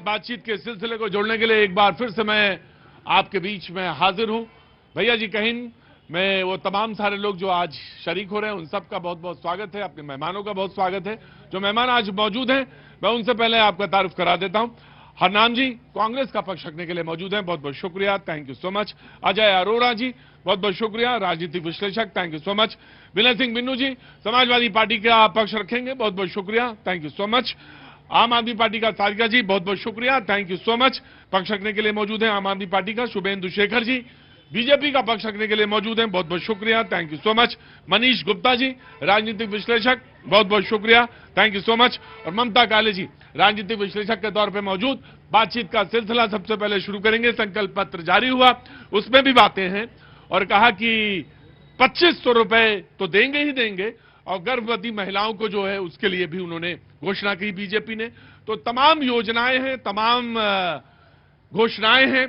बातचीत के सिलसिले को जोड़ने के लिए एक बार फिर से मैं आपके बीच में हाजिर हूं। भैया जी कहीं मैं वो तमाम सारे लोग जो आज शरीक हो रहे हैं उन सबका बहुत बहुत स्वागत है, अपने मेहमानों का बहुत स्वागत है। जो मेहमान आज मौजूद हैं मैं उनसे पहले आपका तारुफ करा देता हूं। हरनाम जी कांग्रेस का पक्ष रखने के लिए मौजूद हैं, बहुत बहुत शुक्रिया, thank you so much. Ajay Arora ji बहुत बहुत शुक्रिया, राजनीतिक विश्लेषक, thank you so much. Vinay Singh Binnu ji Samajwadi Party का पक्ष रखेंगे, बहुत बहुत शुक्रिया, थैंक यू सो मच। आम आदमी पार्टी का सारिका जी बहुत बहुत शुक्रिया, थैंक यू सो मच। पक्ष रखने के लिए मौजूद हैं आम आदमी पार्टी का शुभेंदु शेखर जी, बीजेपी का पक्ष रखने के लिए मौजूद हैं, बहुत बहुत शुक्रिया, thank you so much. Manish Gupta ji राजनीतिक विश्लेषक, बहुत बहुत शुक्रिया, थैंक यू सो मच। और ममता काले जी राजनीतिक विश्लेषक के तौर पर मौजूद। बातचीत का सिलसिला सबसे पहले शुरू करेंगे। संकल्प पत्र जारी हुआ, उसमें भी बातें हैं और कहा कि 2500 रुपए तो देंगे ही देंगे और गर्भवती महिलाओं को जो है उसके लिए भी उन्होंने घोषणा की बीजेपी ने। तो तमाम योजनाएं हैं, तमाम घोषणाएं हैं,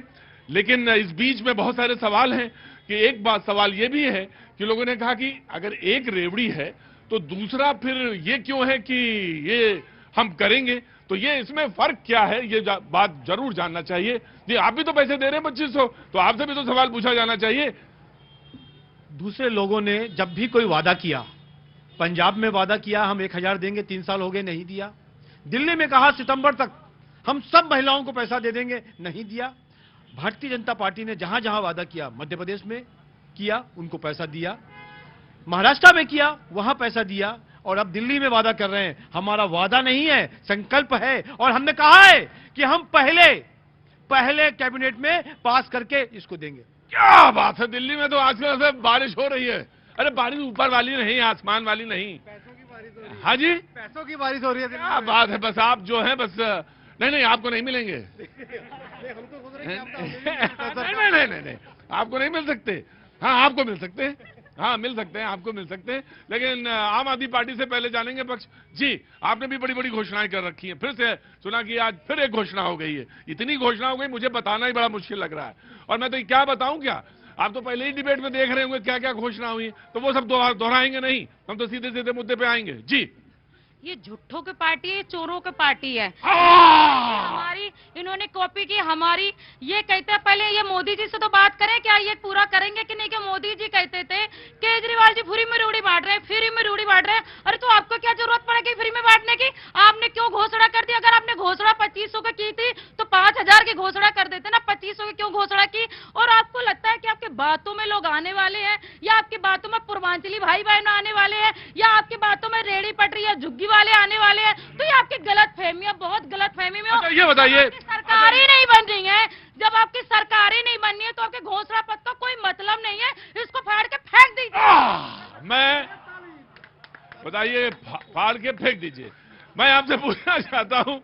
लेकिन इस बीच में बहुत सारे सवाल हैं कि एक बात सवाल यह भी है कि लोगों ने कहा कि अगर एक रेवड़ी है तो दूसरा फिर ये क्यों है कि ये हम करेंगे, तो ये इसमें फर्क क्या है, ये बात जरूर जानना चाहिए। जी आप भी तो पैसे दे रहे हैं 2500, तो आपसे भी तो सवाल पूछा जाना चाहिए। दूसरे लोगों ने जब भी कोई वादा किया, पंजाब में वादा किया हम 1000 देंगे, 3 साल हो गए नहीं दिया। दिल्ली में कहा सितंबर तक हम सब महिलाओं को पैसा दे देंगे, नहीं दिया। भारतीय जनता पार्टी ने जहां जहां वादा किया, मध्य प्रदेश में किया उनको पैसा दिया, महाराष्ट्र में किया वहां पैसा दिया, और अब दिल्ली में वादा कर रहे हैं। हमारा वादा नहीं है, संकल्प है, और हमने कहा है कि हम पहले कैबिनेट में पास करके इसको देंगे। क्या बात है, दिल्ली में तो आजकल से बारिश हो रही है। अरे बारिश ऊपर वाली नहीं, आसमान वाली नहीं, पैसों की बारिश हो रही है। हाँ जी, पैसों की बारिश हो रही है। क्या बात है, बस आप जो है बस नहीं आपको नहीं मिलेंगे। हम तो सोच रहे नहीं आपको नहीं मिल सकते। हाँ आपको मिल सकते हैं, हाँ मिल सकते हैं, आपको मिल सकते हैं, लेकिन आम आदमी पार्टी से पहले जानेंगे पक्ष जी। आपने भी बड़ी बड़ी घोषणाएं कर रखी हैं, फिर से सुना कि आज फिर एक घोषणा हो गई है। इतनी घोषणा हो गई मुझे बताना ही बड़ा मुश्किल लग रहा है, और मैं तो क्या बताऊं क्या, आप तो पहले ही डिबेट में देख रहे होंगे क्या क्या घोषणा हुई, तो वो सब दोहराएंगे नहीं, हम तो सीधे सीधे मुद्दे पे आएंगे जी। ये झूठों की पार्टी है, चोरों की पार्टी है। हमारी इन्होंने कॉपी की हमारी। ये कहते हैं पहले ये मोदी जी से तो बात करें, क्या ये पूरा करेंगे कि नहीं। कि मोदी जी कहते थे केजरीवाल जी फ्री में रूढ़ी बांट रहे हैं, फ्री में रूढ़ी बांट रहे हैं। अरे तो आपको क्या जरूरत पड़ेगी फ्री में बांटने की, आपने क्यों घोषणा कर दी। अगर आपने घोषणा 2500 की थी तो 5000 की घोषणा कर देते ना, 2500 की क्यों घोषणा की। और आपको लगता है कि आपके बातों में लोग आने वाले हैं, या आपकी बातों में पूर्वांचली भाई बहन आने वाले हैं, या आपकी बातों में रेहड़ी पटरी या झुग्गी वाले आने वाले हैं। तो ये आपकी गलत फहमियां, बहुत गलत फहमी में हो। ये बताइए, सरकार ही नहीं बन रही है, जब आपकी सरकार ही नहीं बननी है तो आपके घोषणा पत्र का कोई मतलब नहीं है, इसको फाड़ के फेंक दीजिए। मैं बताइए, फाड़ के फेंक दीजिए। मैं आपसे पूछना चाहता हूं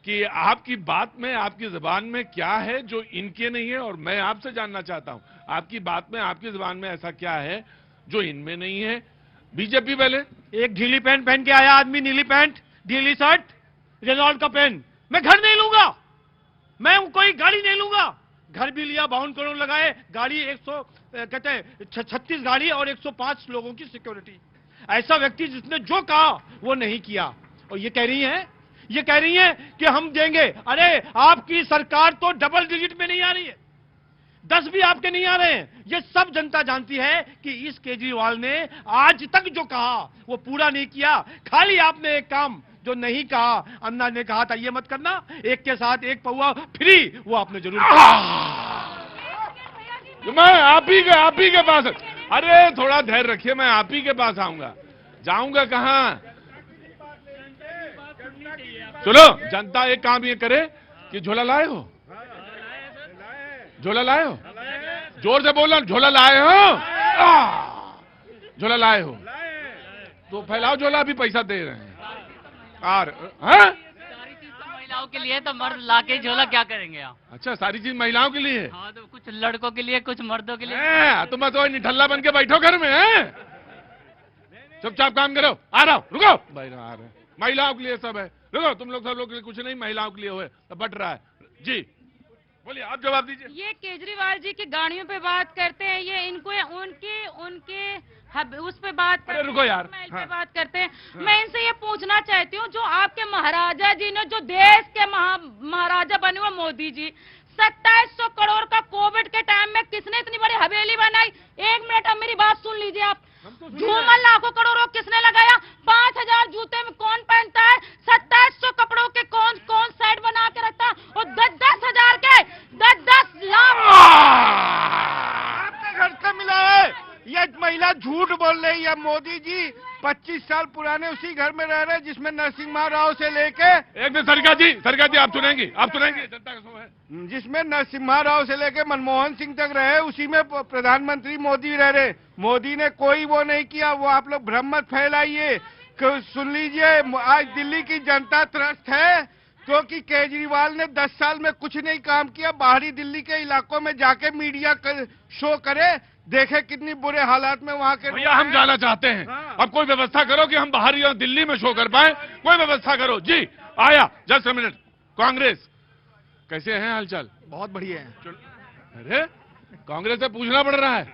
कि आपकी बात में, आपकी जुबान में क्या है जो इनके नहीं है, और मैं आपसे जानना चाहता हूं आपकी बात में, आपकी जुबान में ऐसा क्या है जो इनमें नहीं है। बीजेपी पहले एक ढीली पैंट पहन के आया आदमी, नीली पैंट, ढीली शर्ट, रेनॉल्ट का पेन। मैं घर नहीं लूंगा, मैं कोई गाड़ी नहीं लूंगा। घर भी लिया, 52 करोड़ लगाए, गाड़ी 36 गाड़ी और 105 लोगों की सिक्योरिटी। ऐसा व्यक्ति जिसने जो कहा वो नहीं किया, और ये कह रही है कि हम देंगे। अरे आपकी सरकार तो डबल डिजिट में नहीं आ रही है, 10 भी आपके नहीं आ रहे हैं। ये सब जनता जानती है कि इस केजरीवाल ने आज तक जो कहा वो पूरा नहीं किया। खाली आपने एक काम जो नहीं कहा, अन्ना ने कहा था ये मत करना, एक के साथ एक पौआ फ्री, वो आपने जरूर कहा। मैं आप ही के पास, अरे थोड़ा धैर्य रखिए, मैं आप ही के पास आऊंगा। जाऊंगा कहां, चलो जनता एक काम ये करे कि झोला लाए हो, झोला लाए हो, जोर से बोलना, झोला लाए हो, झोला लाए हो तो फैलाओ झोला, अभी पैसा दे रहे हैं। और सारी चीज तो महिलाओं के लिए, तो मर्द लाके झोला क्या करेंगे आप। अच्छा सारी चीज महिलाओं के लिए है। हाँ तो कुछ लड़कों के लिए, कुछ मर्दों के लिए। तो मैं तो निठल्ला बन के बैठो घर में है, चुपचाप काम करो। आ रहा हूं, रुको भाई, आ रहे महिलाओं के लिए सब है, रुको तुम लोग सब लोग के लिए कुछ नहीं, महिलाओं के लिए हुए बट रहा है जी। बोलिए आप जवाब दीजिए। ये केजरीवाल जी की गाड़ियों पे बात करते हैं, ये इनको उनके उस पे बात अरे रुको यार। महल पे बात करते हैं। मैं इनसे ये पूछना चाहती हूँ, जो आपके महाराजा जी ने, जो देश के महाराजा बने हुए मोदी जी, 2700 करोड़ का कोविड के टाइम में किसने इतनी बड़ी हवेली बनाई? 1 मिनट, अब मेरी बात सुन लीजिए आप। झूमर लाखों करोड़ों किसने लगाया? 5000 जूते में कौन पहनता है? 2700 कपड़ों के कौन कौन सेट बना के रखता है? और 10-10 हजार के 10-10 लाख आपके घर से मिला है। ये महिला झूठ बोल रही है। मोदी जी 25 साल पुराने उसी घर में रह रहे हैं जिसमें नरसिम्हा राव से लेके, एक मिनट सरकार जी आप सुनेंगे जनता का सो है। जिसमें नरसिम्हा राव से लेके मनमोहन सिंह तक रहे, उसी में प्रधानमंत्री मोदी रह रहे। मोदी ने कोई वो नहीं किया। वो आप लोग भ्रम मत फैलाइए। सुन लीजिए, आज दिल्ली की जनता त्रस्त है क्योंकि केजरीवाल ने 10 साल में कुछ नहीं काम किया। बाहरी दिल्ली के इलाकों में जाके मीडिया शो करे, देखे कितनी बुरे हालात में वहाँ के। भैया हम जाना चाहते हैं। अब कोई व्यवस्था करो कि हम बाहर यहाँ दिल्ली में शो कर पाए। कोई व्यवस्था करो जी। आया जस्ट अ मिनट। कांग्रेस कैसे हैं हालचाल? बहुत बढ़िया है। अरे कांग्रेस से पूछना पड़ रहा है।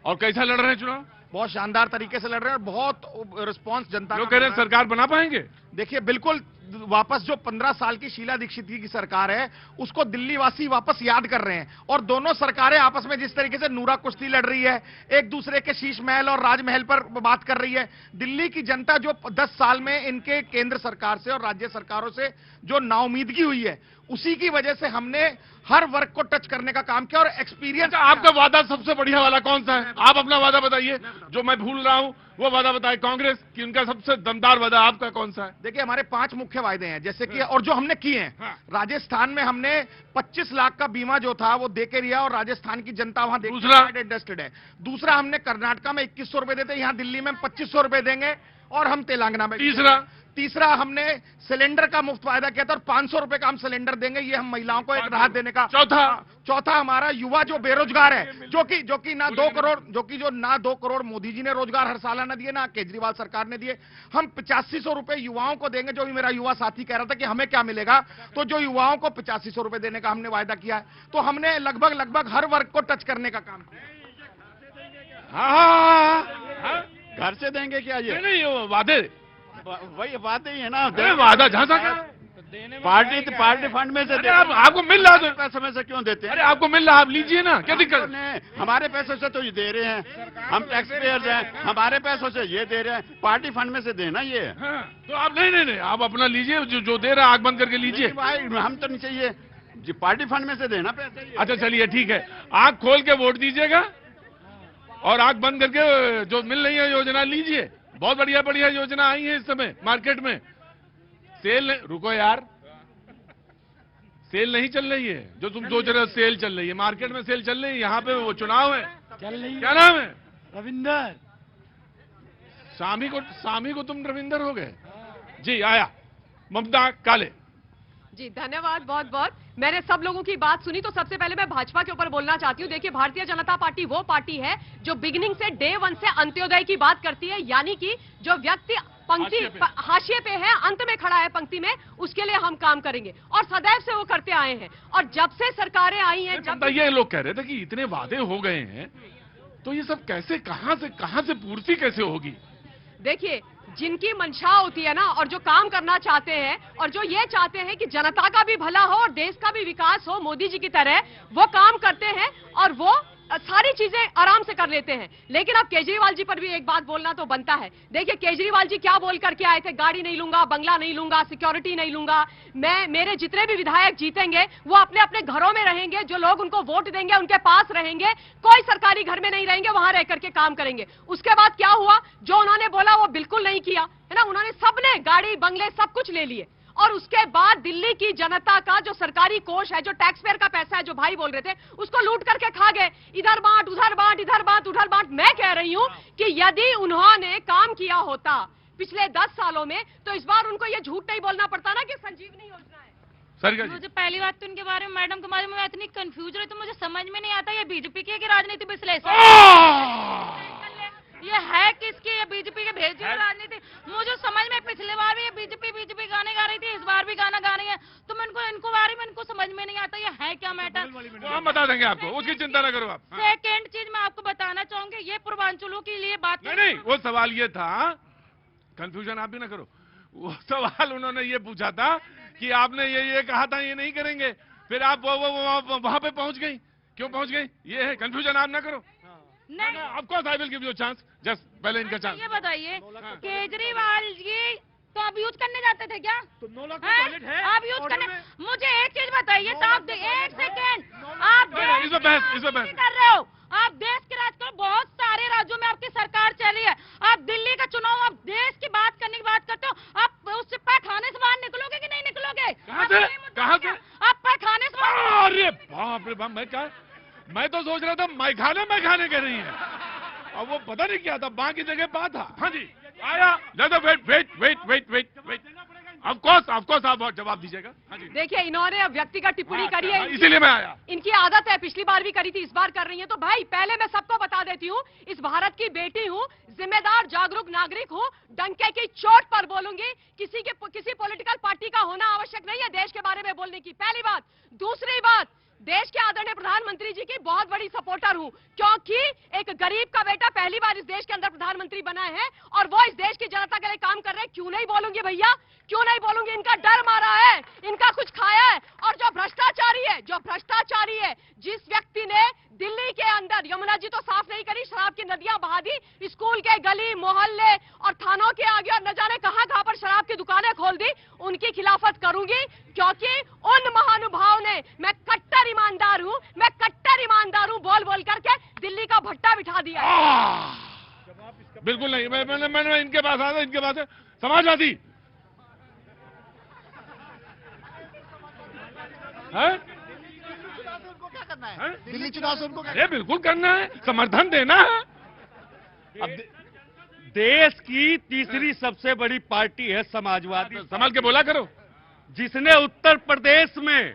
और कैसा लड़ रहे हैं चुनाव? बहुत शानदार तरीके से लड़ रहे हैं और बहुत रिस्पांस जनता लोग कह रहे हैं सरकार बना पाएंगे। देखिए, बिल्कुल वापस जो 15 साल की शीला दीक्षित की सरकार है उसको दिल्ली वासी वापस याद कर रहे हैं। और दोनों सरकारें आपस में जिस तरीके से नूरा कुश्ती लड़ रही है, एक दूसरे के शीश महल और राजमहल पर बात कर रही है। दिल्ली की जनता जो 10 साल में इनके केंद्र सरकार से और राज्य सरकारों से जो नाउमीदगी हुई है, उसी की वजह से हमने हर वर्ग को टच करने का काम किया। और एक्सपीरियंस। आपका वादा सबसे बढ़िया वाला कौन सा है? आप अपना वादा बताइए, जो मैं भूल रहा हूं वो वादा बताए कांग्रेस की। उनका सबसे दमदार वादा आपका कौन सा है? देखिए, हमारे 5 मुख्य वायदे हैं, जैसे कि और जो हमने किए हैं। राजस्थान में हमने 25 लाख का बीमा जो था वो देके दिया और राजस्थान की जनता वहां इंटरेस्टेड है। दूसरा, हमने कर्नाटका में 2100 रुपए देते, यहाँ दिल्ली में 2500 रुपए देंगे और हम तेलंगाना में। तीसरा हमने सिलेंडर का मुफ्त वायदा किया था और 500 रुपए का हम सिलेंडर देंगे। ये हम महिलाओं को एक राहत देने का। चौथा हमारा युवा जो बेरोजगार है, जो कि ना 2 करोड़ मोदी जी ने रोजगार हर सालाना दिए, ना केजरीवाल सरकार ने दिए। हम 8500 रुपए युवाओं को देंगे। जो भी मेरा युवा साथी कह रहा था कि हमें क्या मिलेगा, तो जो युवाओं को 8500 रुपए देने का हमने वायदा किया है। तो हमने लगभग हर वर्ग को टच करने का काम किया। घर से देंगे क्या? ये नहीं वादे वही वादे ही है ना। वादा झांसा क्या? पार्टी फंड में से आपको मिल रहा है पैसे में से क्यों देते हैं? अरे आपको मिल रहा है, आप लीजिए ना, क्या दिक्कत? हमारे पैसों से तो ये दे रहे हैं, हम टैक्स पेयर्स हैं, हमारे पैसों से ये दे रहे हैं। पार्टी फंड में से देना ये। तो आप नहीं आप अपना लीजिए, जो दे रहा है आंख बंद करके लीजिए। भाई हम तो नहीं चाहिए जी, पार्टी फंड में से देना पैसे। अच्छा चलिए ठीक है, आंख खोल के वोट दीजिएगा और आंख बंद करके जो मिल रही है योजना लीजिए। बहुत बढ़िया योजना आई है इस समय मार्केट में। सेल रुको यार, सेल नहीं चल रही है जो तुम सोच रहे हो। सेल चल रही है, मार्केट में सेल चल रही है। यहाँ पे वो चुनाव है, चल रही है। क्या नाम है? रविंदर। सामी को तुम रविंदर हो गए जी। आया ममता काले जी, धन्यवाद बहुत बहुत। मैंने सब लोगों की बात सुनी, तो सबसे पहले मैं भाजपा के ऊपर बोलना चाहती हूँ। देखिए, भारतीय जनता पार्टी वो पार्टी है जो बिगिनिंग से डे 1 से अंत्योदय की बात करती है, यानी कि जो व्यक्ति पंक्ति हाशिए पे है, अंत में खड़ा है पंक्ति में, उसके लिए हम काम करेंगे और सदैव से वो करते आए हैं। और जब से सरकारें आई हैं, जब ये लोग कह रहे थे कि इतने वादे हो गए हैं, तो ये सब कैसे, कहां से पूर्ति कैसे होगी? देखिए, जिनकी मंशा होती है ना, और जो काम करना चाहते हैं और जो ये चाहते हैं कि जनता का भी भला हो और देश का भी विकास हो मोदी जी की तरह, वो काम करते हैं और वो सारी चीजें आराम से कर लेते हैं। लेकिन अब केजरीवाल जी पर भी एक बात बोलना तो बनता है। देखिए, केजरीवाल जी क्या बोल करके आए थे? गाड़ी नहीं लूंगा, बंगला नहीं लूंगा, सिक्योरिटी नहीं लूंगा। मेरे जितने भी विधायक जीतेंगे वो अपने अपने घरों में रहेंगे, जो लोग उनको वोट देंगे उनके पास रहेंगे, कोई सरकारी घर में नहीं रहेंगे, वहां रह करके काम करेंगे। उसके बाद क्या हुआ? जो उन्होंने बोला वो बिल्कुल नहीं किया, है ना। उन्होंने सबने गाड़ी बंगले सब कुछ ले लिए और उसके बाद दिल्ली की जनता का जो सरकारी कोष है, जो टैक्स पेयर का पैसा है, जो भाई बोल रहे थे, उसको लूट करके खा गए। इधर बांट उधर बांट, इधर बांट उधर बांट। मैं कह रही हूं कि यदि उन्होंने काम किया होता पिछले 10 सालों में, तो इस बार उनको ये झूठ नहीं बोलना पड़ता ना कि संजीवनी योजना है। मुझे पहली बात तो इनके बारे में, मैडम के बारे में मैं इतनी कंफ्यूज रही, तो मुझे समझ में नहीं आता ये बीजेपी की है कि राजनीति विश्लेषक। ये है किसकी? ये बीजेपी के भेजी हुई राजनीति। मुझे समझ में, पिछले बार भी ये बीजेपी गाने गा रही थी, इस बार भी गाना गा रही है, तो मैं इनको बारे में इनको समझ में नहीं आता ये है क्या मैटर। वो हम बता देंगे आपको, उसकी चिंता न करो आप। सेकेंड चीज मैं आपको बताना चाहूंगी, ये पूर्वांचलों के लिए बात नहीं, वो सवाल ये था, कंफ्यूजन आप भी ना करो। वो सवाल उन्होंने ये पूछा था कि आपने ये कहा था ये नहीं करेंगे, फिर आप वो वहां पे पहुंच गई, क्यों पहुंच गई? ये है कंफ्यूजन, आप ना करो। नहीं, of course I will give you chance, just पहले इनका चांस। ये बताइए, केजरीवाल जी तो आप यूज करने जाते थे क्या? तो 9 लाख का टॉयलेट है आप यूज करने, मुझे एक चीज बताइए, तो आप एक सेकेंड, आप इसमें बहस कर रहे हो, आप देश के राज करो, बहुत सारे राज्यों में आपकी सरकार चल रही है, आप दिल्ली का चुनाव, आप देश की बात करने की बात करते हो, आप उससे पैखाने से बाहर निकलोगे कि नहीं निकलोगे? कहाँ से? आप पैखाने से बाहर। अरे बाप रे बाप, मैं तो सोच रहा था मैखाने कह रही है, और वो पता नहीं क्या था, बाकी जगह बात था। हाँ जी, आया। वेट, ऑफ कोर्स आप जवाब दीजिएगा। हाँ जी, देखिए, इन्होंने अब व्यक्तिगत टिप्पणी करी है, इसीलिए मैं आया। इनकी आदत है, पिछली बार भी करी थी, इस बार कर रही है। तो भाई पहले मैं सबको बता देती हूँ, इस भारत की बेटी हूँ, जिम्मेदार जागरूक नागरिक हूँ, डंके की चोट पर बोलूंगी, किसी पॉलिटिकल पार्टी का होना आवश्यक नहीं है देश के बारे में बोलने की, पहली बात। दूसरी बात, देश के आदरणीय प्रधानमंत्री जी की बहुत बड़ी सपोर्टर हूं, क्योंकि एक गरीब का बेटा पहली बार इस देश के अंदर प्रधानमंत्री बना है और वो इस देश की जनता के लिए काम कर रहे हैं। क्यों नहीं बोलूंगी भैया, क्यों नहीं बोलूंगी? इनका डर मारा है, इनका कुछ खाया है। और जो भ्रष्टाचारी है, जिस व्यक्ति ने दिल्ली के अंदर यमुना जी तो साफ नहीं करी, शराब की नदियां बहा दी, स्कूल के गली मोहल्ले और थानों के आगे और न जाने कहां पर शराब की दुकानें खोल दी, उनकी खिलाफत करूंगी, क्योंकि उन महानुभाव ने, मैं कट्टर ईमानदार हूं, बोल करके दिल्ली का भट्टा बिठा दिया। बिल्कुल नहीं, मैंने इनके पास आया, इनके पास है समाजवादी है? क्या करना है? दिल्ली चुनाव से उनको अरे बिल्कुल करना है, समर्थन देना है। अब देश की तीसरी सबसे बड़ी पार्टी है समाजवादी, संभाल के बोला करो, जिसने उत्तर प्रदेश में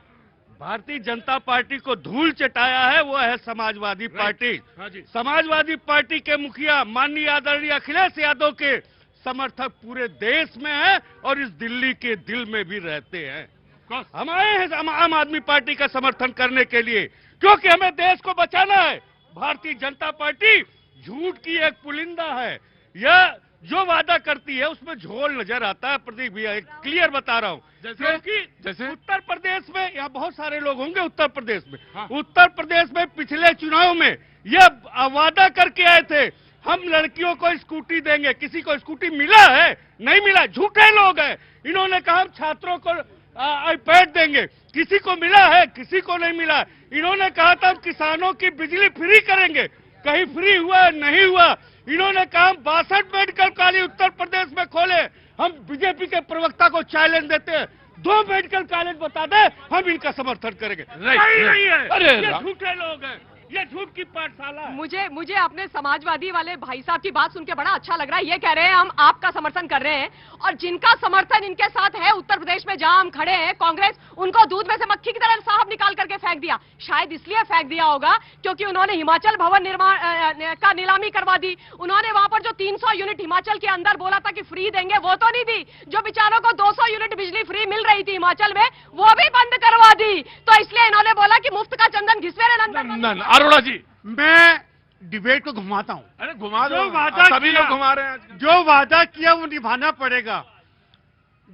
भारतीय जनता पार्टी को धूल चटाया है, वो है समाजवादी पार्टी। हाँ जी। समाजवादी पार्टी के मुखिया माननीय आदरणीय अखिलेश यादव के समर्थक पूरे देश में हैं और इस दिल्ली के दिल में भी रहते हैं। हम आए हैं आम आदमी पार्टी का समर्थन करने के लिए, क्योंकि हमें देश को बचाना है। भारतीय जनता पार्टी झूठ की एक पुलिंदा है, यह जो वादा करती है उसमें झोल नजर आता है। प्रदीप भैया क्लियर बता रहा हूँ, जैसे उत्तर प्रदेश में, यहाँ बहुत सारे लोग होंगे उत्तर प्रदेश में। हाँ। उत्तर प्रदेश में पिछले चुनाव में यह वादा करके आए थे, हम लड़कियों को स्कूटी देंगे। किसी को स्कूटी मिला है? नहीं मिला, झूठे लोग हैं। इन्होंने कहा हम छात्रों को आईपैड देंगे, किसी को मिला है? किसी को नहीं मिला। इन्होंने कहा था हम किसानों की बिजली फ्री करेंगे, कहीं फ्री हुआ? नहीं हुआ। इन्होंने कहा 62 मेडिकल कॉलेज उत्तर प्रदेश में खोले, हम बीजेपी के प्रवक्ता को चैलेंज देते हैं, 2 मेडिकल कॉलेज बता दे, हम इनका समर्थन करेंगे। नहीं है, अरे ये झूठे लोग हैं, ये झूठ की पाठशाला है। मुझे अपने समाजवादी वाले भाई साहब की बात सुन के बड़ा अच्छा लग रहा है। ये कह रहे हैं हम आपका समर्थन कर रहे हैं, और जिनका समर्थन इनके साथ है उत्तर प्रदेश में जहां हम खड़े हैं, कांग्रेस, उनको दूध में से मक्खी की तरह साहब निकाल करके फेंक दिया। शायद इसलिए फेंक दिया होगा क्योंकि उन्होंने हिमाचल भवन निर्माण का नीलामी करवा दी। उन्होंने वहां पर जो 300 यूनिट हिमाचल के अंदर बोला था कि फ्री देंगे, वो तो नहीं दी। जो बेचारों को 200 यूनिट बिजली फ्री मिल रही थी हिमाचल में, वो भी बंद करवा दी। तो इसलिए इन्होंने बोला कि मुफ्त का चंदन घिसवेरे नंदन। अरोड़ा जी, मैं डिबेट को घुमाता हूँ। अरे घुमा दो, जो वादा सभी लोग घुमा रहे हैं। जो वादा किया वो निभाना पड़ेगा,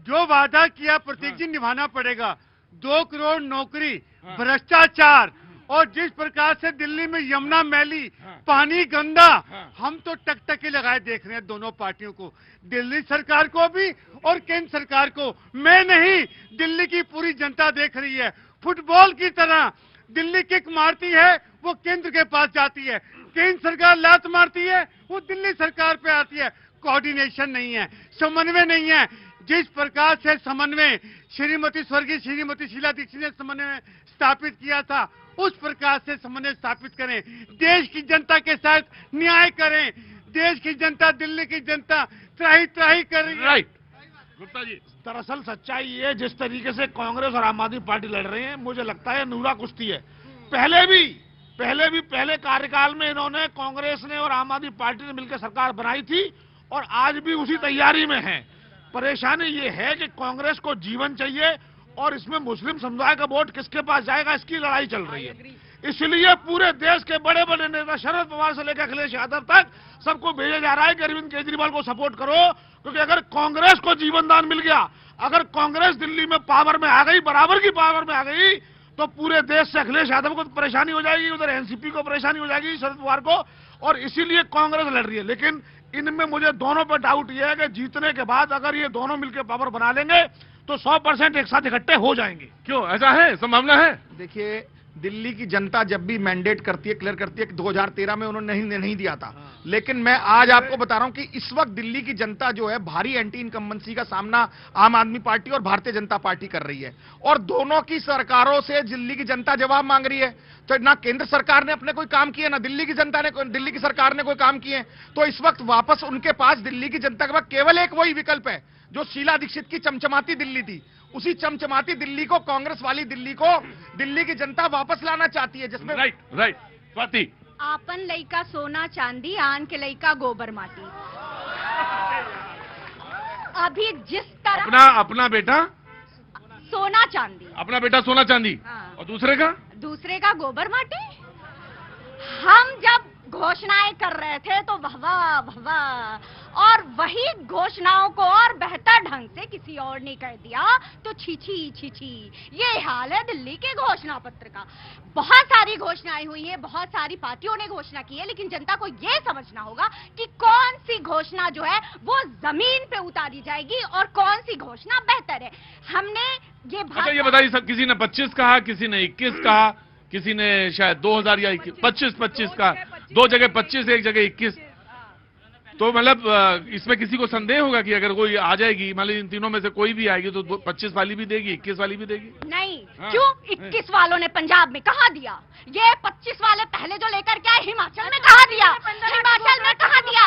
जो वादा किया प्रतीक जी निभाना पड़ेगा। 2 करोड़ नौकरी, भ्रष्टाचार, और जिस प्रकार से दिल्ली में यमुना मैली, पानी गंदा, हम तो टकटकी लगाए देख रहे हैं दोनों पार्टियों को, दिल्ली सरकार को भी और केंद्र सरकार को। मैं नहीं, दिल्ली की पूरी जनता देख रही है। फुटबॉल की तरह दिल्ली किक मारती है, वो केंद्र के पास जाती है, केंद्र सरकार लात मारती है, वो दिल्ली सरकार पे आती है। कोऑर्डिनेशन नहीं है, समन्वय नहीं है। जिस प्रकार से समन्वय स्वर्गीय श्रीमती शीला दीक्षित ने समन्वय स्थापित किया था, उस प्रकार से समन्वय स्थापित करें, देश की जनता के साथ न्याय करें। देश की जनता, दिल्ली की जनता त्राही कर रही है। राइट गुप्ता जी, दरअसल सच्चाई ये, जिस तरीके से कांग्रेस और आम आदमी पार्टी लड़ रहे हैं, मुझे लगता है नूरा कुश्ती है। पहले भी पहले कार्यकाल में इन्होंने, कांग्रेस ने और आम आदमी पार्टी ने मिलकर सरकार बनाई थी और आज भी उसी तैयारी में है। परेशानी ये है कि कांग्रेस को जीवन चाहिए और इसमें मुस्लिम समुदाय का वोट किसके पास जाएगा, इसकी लड़ाई चल रही है। इसलिए पूरे देश के बड़े बड़े नेता, शरद पवार से लेकर अखिलेश यादव तक, सबको भेजा जा रहा है कि अरविंद केजरीवाल को सपोर्ट करो, क्योंकि अगर कांग्रेस को जीवन दान मिल गया, अगर कांग्रेस दिल्ली में पावर में आ गई, बराबर की पावर में आ गई, तो पूरे देश से अखिलेश यादव को परेशानी हो जाएगी, उधर एनसीपी को परेशानी हो जाएगी, शरद पवार को, और इसीलिए कांग्रेस लड़ रही है। लेकिन इनमें मुझे दोनों पर डाउट यह है कि जीतने के बाद अगर ये दोनों मिलकर पावर बना लेंगे तो 100% एक साथ इकट्ठे हो जाएंगे। क्यों, ऐसा है, संभावना है? देखिए, दिल्ली की जनता जब भी मैंडेट करती है, क्लियर करती है कि 2013 में उन्होंने नहीं दिया था, लेकिन मैं आज आपको बता रहा हूं कि इस वक्त दिल्ली की जनता जो है भारी एंटी इनकम्बेंसी का सामना आम आदमी पार्टी और भारतीय जनता पार्टी कर रही है, और दोनों की सरकारों से दिल्ली की जनता जवाब मांग रही है। तो ना केंद्र सरकार ने अपने कोई काम किए, ना दिल्ली की जनता ने, दिल्ली की सरकार ने कोई काम किए। तो इस वक्त वापस उनके पास, दिल्ली की जनता के पास केवल एक वही विकल्प है जो शीला दीक्षित की चमचमाती दिल्ली थी। उसी चमचमाती दिल्ली को, कांग्रेस वाली दिल्ली को दिल्ली की जनता वापस लाना चाहती है, जिसमें राइट स्वाति, आपन लइका सोना चांदी, आन के लइका गोबर माटी। अभी जिस तरह अपना बेटा सोना चांदी, अपना बेटा सोना चांदी, हाँ। और दूसरे का गोबर माटी। हम जब घोषणाएं कर रहे थे तो वाह वाह, और वही घोषणाओं को और बेहतर ढंग से किसी और ने कह दिया तो छी छी। ये हाल है दिल्ली के घोषणा पत्र का। बहुत सारी घोषणाएं हुई हैं, बहुत सारी पार्टियों ने घोषणा की है, लेकिन जनता को ये समझना होगा कि कौन सी घोषणा जो है वो जमीन पे उतारी जाएगी और कौन सी घोषणा बेहतर है। हमने ये अच्छा, ये बताइए, सब किसी ने 25 कहा, किसी ने 21 कहा, किसी ने शायद 2000 या 25 का, 2 जगह 25, 1 जगह 21। तो मतलब इसमें किसी को संदेह होगा कि अगर कोई आ जाएगी, मान लीजिए इन तीनों में से कोई भी आएगी तो 25 वाली भी देगी, 21 वाली भी देगी? नहीं। हाँ। क्यों 21 वालों ने पंजाब में कहा दिया, ये 25 वाले पहले जो लेकर के आए हिमाचल में कहा दिया, हिमाचल में कहा दिया,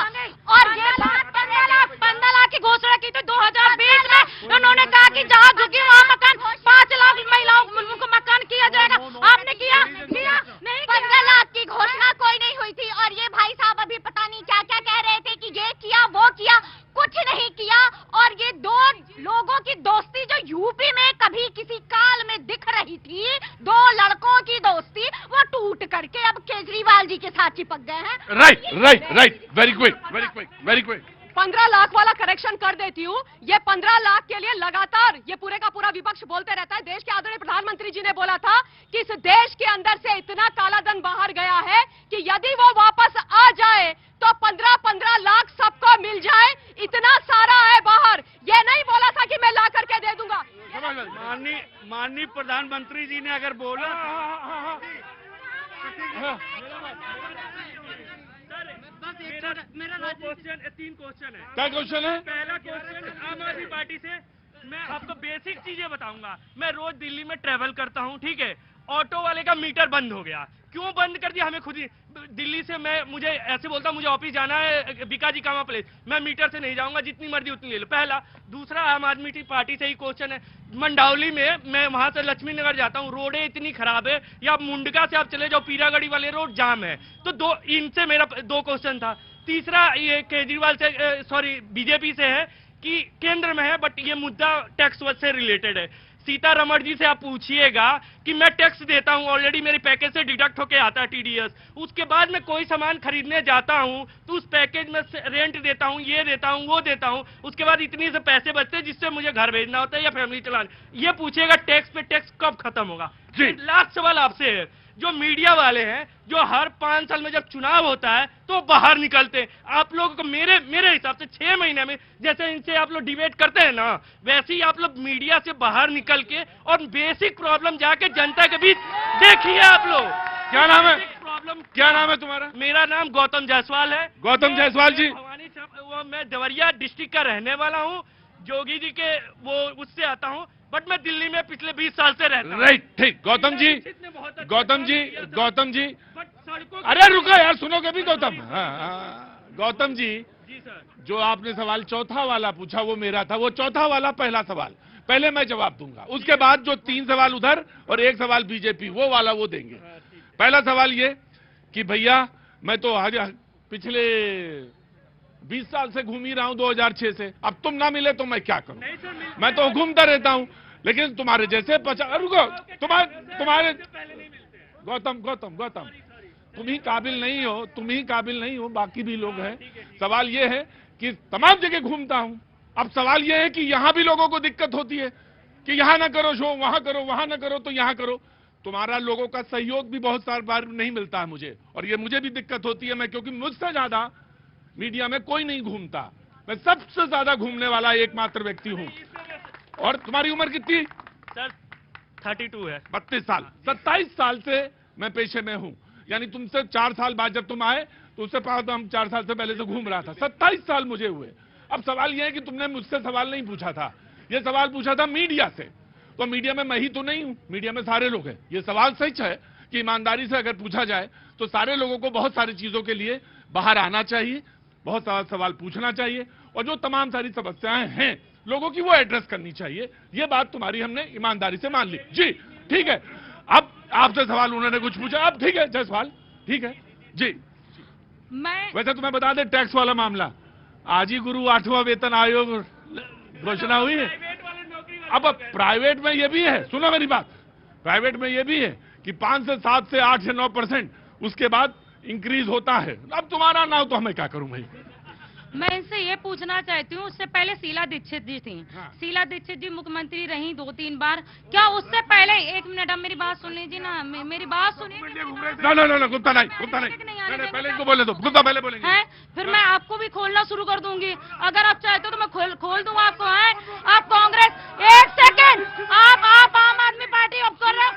और ये 15 लाख की घोषणा की थी 2020 में। उन्होंने कहा कि जहाँ झुकी वहाँ मकान, 5 लाख महिलाओं को मकान किया जाएगा। आपने किया नहीं? 15 लाख की घोषणा कोई नहीं हुई थी, और ये भाई साहब अभी पता नहीं क्या क्या कह रहे थे कि ये किया वो किया, कुछ नहीं किया। और ये 2 लोगों की दोस्ती जो यूपी में कभी किसी काल में दिख रही थी, 2 लड़कों की दोस्ती, वो टूट करके अब केजरीवाल जी के साथ चिपक गए हैं। Right, very quick. 15 लाख वाला करेक्शन कर देती हूँ। ये 15 लाख के लिए लगातार ये पूरे का पूरा विपक्ष बोलते रहता है। देश के आदरणीय प्रधानमंत्री जी ने बोला था कि इस देश के अंदर से इतना कालाधन बाहर गया है कि यदि वो वापस आ जाए तो 15 लाख सबको मिल जाए, इतना सारा है बाहर। ये नहीं बोला था कि मैं ला करके दे दूंगा। माननीय प्रधानमंत्री जी ने अगर बोला, मेरा 3 क्वेश्चन है। क्या क्वेश्चन है? पहला क्वेश्चन आम आदमी पार्टी से, मैं आपको बेसिक चीजें बताऊंगा। मैं रोज दिल्ली में ट्रेवल करता हूं, ठीक है। ऑटो वाले का मीटर बंद हो गया। क्यों बंद कर दिया? हमें खुद ही दिल्ली से, मुझे ऐसे बोलता मुझे ऑफिस जाना है बीकाजी कामा प्लेस, मैं मीटर से नहीं जाऊंगा, जितनी मर्जी उतनी ले लो। पहला। दूसरा, आम आदमी पार्टी से ही क्वेश्चन है, मंडावली में मैं वहां से लक्ष्मी नगर जाता हूँ, रोडें इतनी खराब है, या मुंडका से आप चले जाओ पीरागढ़ी वाले रोड जाम है। तो इनसे मेरा 2 क्वेश्चन था। तीसरा, ये केजरीवाल से, सॉरी बीजेपी से है कि केंद्र में है, बट ये मुद्दा टैक्स से रिलेटेड है। सीतारमण जी से आप पूछिएगा कि मैं टैक्स देता हूं, ऑलरेडी मेरे पैकेज से डिडक्ट होके आता है टीडीएस। उसके बाद मैं कोई सामान खरीदने जाता हूं तो उस पैकेज में रेंट देता हूं, ये देता हूं, वो देता हूं, उसके बाद इतनी से पैसे बचते हैं जिससे मुझे घर भेजना होता है या फैमिली चलाना। ये पूछिएगा टैक्स पे टैक्स कब खत्म होगा। लास्ट सवाल आपसे है, जो मीडिया वाले हैं, जो हर 5 साल में जब चुनाव होता है तो बाहर निकलते हैं, आप लोगों को मेरे हिसाब से 6 महीने में, जैसे इनसे आप लोग डिबेट करते हैं ना, वैसे ही आप लोग मीडिया से बाहर निकल के और बेसिक प्रॉब्लम जाके जनता के बीच देखिए आप लोग। क्या नाम है? प्रॉब्लम क्या नाम है तुम्हारा? मेरा नाम गौतम जायसवाल है। गौतम जायसवाल जी, मैं देवरिया डिस्ट्रिक्ट का रहने वाला हूँ, जोगी जी के वो उससे आता हूँ, बट मैं दिल्ली में पिछले 20 साल से रहता हूँ। राइट, ठीक। गौतम जी, अरे रुको यार, सुनोगे भी गौतम? हाँ, गौतम जी सर, जो आपने सवाल चौथा वाला पूछा वो मेरा था, वो चौथा वाला पहला सवाल पहले मैं जवाब दूंगा, उसके बाद जो 3 सवाल उधर और 1 सवाल बीजेपी वो वाला वो देंगे। पहला सवाल ये कि भैया मैं तो पिछले 20 साल से घूम ही रहा हूं 2006 से, अब तुम ना मिले तो मैं क्या करूं? मैं तो घूमता रहता हूं, लेकिन तुम्हारे जैसे रुको, तुम्हारे गौतम तुम ही काबिल नहीं हो, बाकी भी लोग हैं। सवाल ये है कि तमाम जगह घूमता हूं, अब सवाल ये है कि यहां भी लोगों को दिक्कत होती है कि यहां ना करो शो, वहां करो, वहां ना करो तो यहां करो। तुम्हारा लोगों का सहयोग भी बहुत सारी बार नहीं मिलता है मुझे, और ये मुझे भी दिक्कत होती है। मैं क्योंकि मुझसे ज्यादा मीडिया में कोई नहीं घूमता, मैं सबसे ज्यादा घूमने वाला एकमात्र व्यक्ति हूं। और तुम्हारी उम्र कितनी? सर 32 है। 32 साल। 27 साल से मैं पेशे में हूं, यानी तुमसे 4 साल बाद जब तुम आए तो उससे पहले हम 4 साल से पहले से घूम रहा था। 27 साल मुझे हुए। अब सवाल यह है कि तुमने मुझसे सवाल नहीं पूछा था, यह सवाल पूछा था मीडिया से। तो मीडिया में मैं ही तो नहीं हूं, मीडिया में सारे लोग हैं। ये सवाल सच है कि ईमानदारी से अगर पूछा जाए तो सारे लोगों को बहुत सारी चीजों के लिए बाहर आना चाहिए, बहुत सारा सवाल पूछना चाहिए, और जो तमाम सारी समस्याएं हैं लोगों की वो एड्रेस करनी चाहिए। ये बात तुम्हारी हमने ईमानदारी से मान ली। जी ठीक है, अब आपसे सवाल उन्होंने कुछ पूछा, अब ठीक है जयसवाल, ठीक है जी। मैं वैसे तुम्हें बता दें, टैक्स वाला मामला आज ही गुरु 8वां वेतन आयोग घोषणा हुई है। अब प्राइवेट में ये भी है, सुनो मेरी बात, प्राइवेट में ये भी है कि 5 से 7 से 8 से 9% उसके बाद इंक्रीज होता है। अब तुम्हारा ना हो तो हमें क्या करूं भाई? मैं इनसे ये पूछना चाहती हूँ, उससे पहले शीला दीक्षित जी थी। हाँ। शीला दीक्षित जी मुख्यमंत्री रही 2-3 बार, क्या उससे पहले, एक मिनट अब मेरी बात सुन लीजिए ना, मेरी बात सुनिए। ना गुप्ता नहीं, पहले इनको बोले दो, गुप्ता पहले बोलेंगे। है फिर मैं आपको भी खोलना शुरू कर दूंगी, अगर आप चाहते हो तो मैं खोल दूंगा आपको। है आप कांग्रेस, 1 सेकेंड, आप आम आदमी पार्टी अब कर रहे हो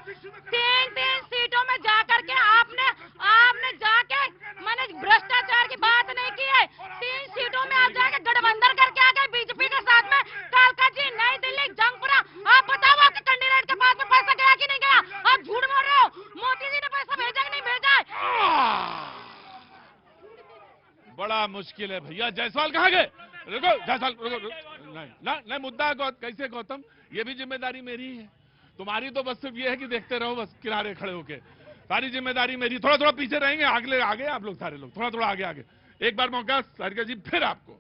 3 सीटों में जाकर के आपने जाके, मैंने भ्रष्टाचार की बात नहीं की है, 3 सीटों में आप जाके गठबंधन करके आ गए बीजेपी के साथ में। कालका जी, नई दिल्ली, जंगपुरा, आप बताओ आपके कैंडिडेट के पास में पैसा गया कि नहीं गया? आप झूठ बोल रहे हो, मोदी जी ने पैसा भेजा कि नहीं भेजा है? बड़ा मुश्किल है भैया। जायसवाल कहाँ गए? रुको जायसवाल, रुको। नहीं मुद्दा कैसे गौतम, ये भी जिम्मेदारी मेरी है, तुम्हारी तो बस सिर्फ ये है कि देखते रहो बस किनारे खड़े होके। सारी जिम्मेदारी मेरी। थोड़ा पीछे रहेंगे, आगे आप लोग सारे लोग थोड़ा आगे। एक बार मौका सारिका जी फिर आपको।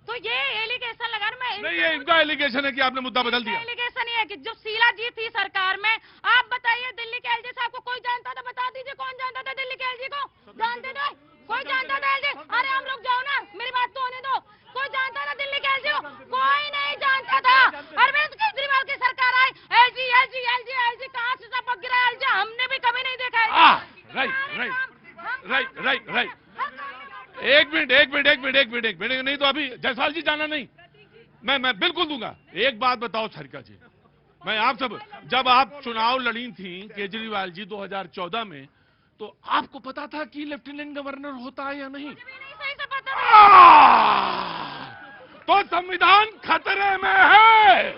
तो ये एलिगेशन लगा नहीं, ये इनका एलिगेशन है कि आपने मुद्दा बदल दिया। एलिगेशन ये है कि जब शीला जी थी सरकार में, आप बताइए दिल्ली के एलजी साहब को कोई जानता था? बता दीजिए कौन जानता था दिल्ली के एलजी को? जानते थे? कोई जानता था एलजी? अरे हम रुक जाओ ना, मेरी बात तो होने दो। कोई जानता था दिल्ली के एलजी को? कोई नहीं जानता था। अरविंद केजरीवाल की सरकार आई, एलजी कहाँ से सब गिरा? एलजी हमने भी कभी नहीं देखा है। राइट। एक मिनट, नहीं तो अभी जायसवाल जी जाना नहीं, मैं बिल्कुल दूंगा। एक बात बताओ सारिका जी, मैं आप सब, जब आप चुनाव लड़ी थी केजरीवाल जी 2014 में, तो आपको पता था कि लेफ्टिनेंट गवर्नर होता है या नहीं? तो संविधान खतरे में है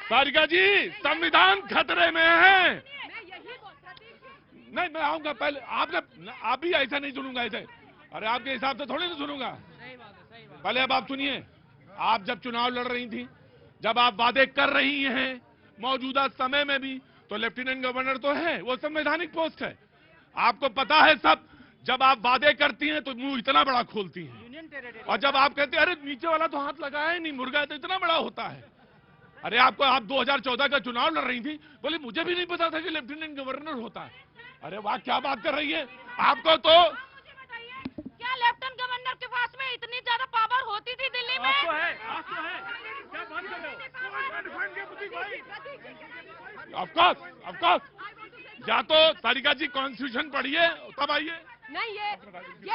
सारिका जी, संविधान खतरे में है। नहीं, मैं आऊंगा पहले, आप भी ऐसा नहीं सुनूंगा ऐसे। अरे आपके हिसाब से थोड़ी नहीं सुनूंगा। पहले अब आप सुनिए, आप जब चुनाव लड़ रही थी, जब आप वादे कर रही हैं मौजूदा समय में भी, तो लेफ्टिनेंट गवर्नर तो है, वो संवैधानिक पोस्ट है, आपको पता है सब। जब आप वादे करती हैं तो मुंह इतना बड़ा खोलती हैं, और जब आप कहते हैं अरे नीचे वाला तो हाथ लगाया ही नहीं, मुर्गा तो इतना बड़ा होता है। अरे आप 2014 का चुनाव लड़ रही थी, बोले मुझे भी नहीं पता था कि लेफ्टिनेंट गवर्नर होता है। अरे वाह, क्या बात कर रही है। आपको तो क्या लेफ्टिनेंट गवर्नर के पास में इतनी ज्यादा पावर होती थी दिल्ली में? ऑफ कोर्स, या तो सारिका जी कॉन्स्टिट्यूशन पढ़िए तब आइए। नहीं, ये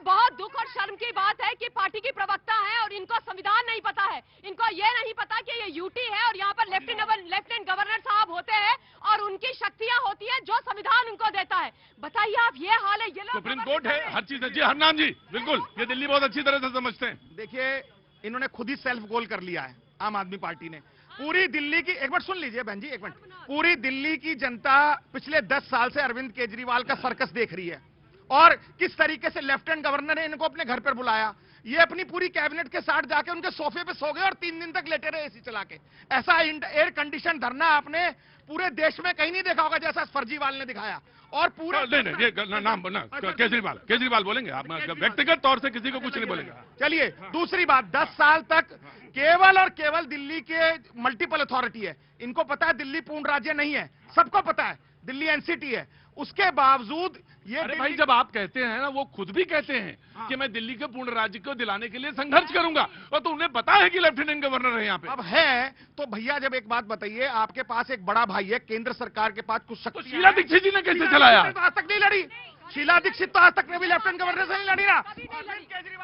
बहुत दुख और शर्म की बात है कि पार्टी की प्रवक्ता है और इनको संविधान नहीं पता है। इनको ये नहीं पता कि ये यूटी है और यहाँ पर लेफ्टिनेंट गवर्नर साहब होते हैं और उनकी शक्तियां होती है जो संविधान उनको देता है। बताइए आप, ये हाल है, ये लोग सुप्रीम कोर्ट है, हर चीज है। जी हरनाम जी, बिल्कुल, ये दिल्ली बहुत अच्छी तरह से समझते हैं। देखिए, इन्होंने खुद ही सेल्फ गोल कर लिया है आम आदमी पार्टी ने। पूरी दिल्ली की, एक मिनट सुन लीजिए बहन जी, एक मिनट, पूरी दिल्ली की जनता पिछले 10 साल से अरविंद केजरीवाल का सर्कस देख रही है, और किस तरीके से लेफ्टिनेंट गवर्नर ने इनको अपने घर पर बुलाया, ये अपनी पूरी कैबिनेट के साथ जाके उनके सोफे पे सो गए और 3 दिन तक लेटे रहे एसी चला के। ऐसा एयर कंडीशन धरना आपने पूरे देश में कहीं नहीं देखा होगा जैसा फर्जीवाल ने दिखाया। और पूरा नहीं ये नाम केजरीवाल बोलेंगे आप, व्यक्तिगत तौर से किसी को कुछ नहीं बोलेंगे। चलिए दूसरी बात, 10 साल तक केवल और केवल दिल्ली के मल्टीपल अथॉरिटी है। इनको पता है दिल्ली पूर्ण राज्य नहीं है, सबको पता है दिल्ली एनसीटी है। उसके बावजूद ये अरे भाई जब आप कहते हैं ना, वो खुद भी कहते हैं कि मैं दिल्ली के पूर्ण राज्य को दिलाने के लिए संघर्ष करूंगा, और तो उन्हें पता है कि लेफ्टिनेंट गवर्नर है यहाँ पे। अब है तो भैया जब एक बात बताइए, आपके पास एक बड़ा भाई है, केंद्र सरकार के पास कुछ शक्ति। शीला दीक्षित जी ने कैसे चलाया? आज तक नहीं लड़ी शीला दीक्षित, तो आज तक भी लेफ्टिनेंट गवर्नर से नहीं लड़ी ना।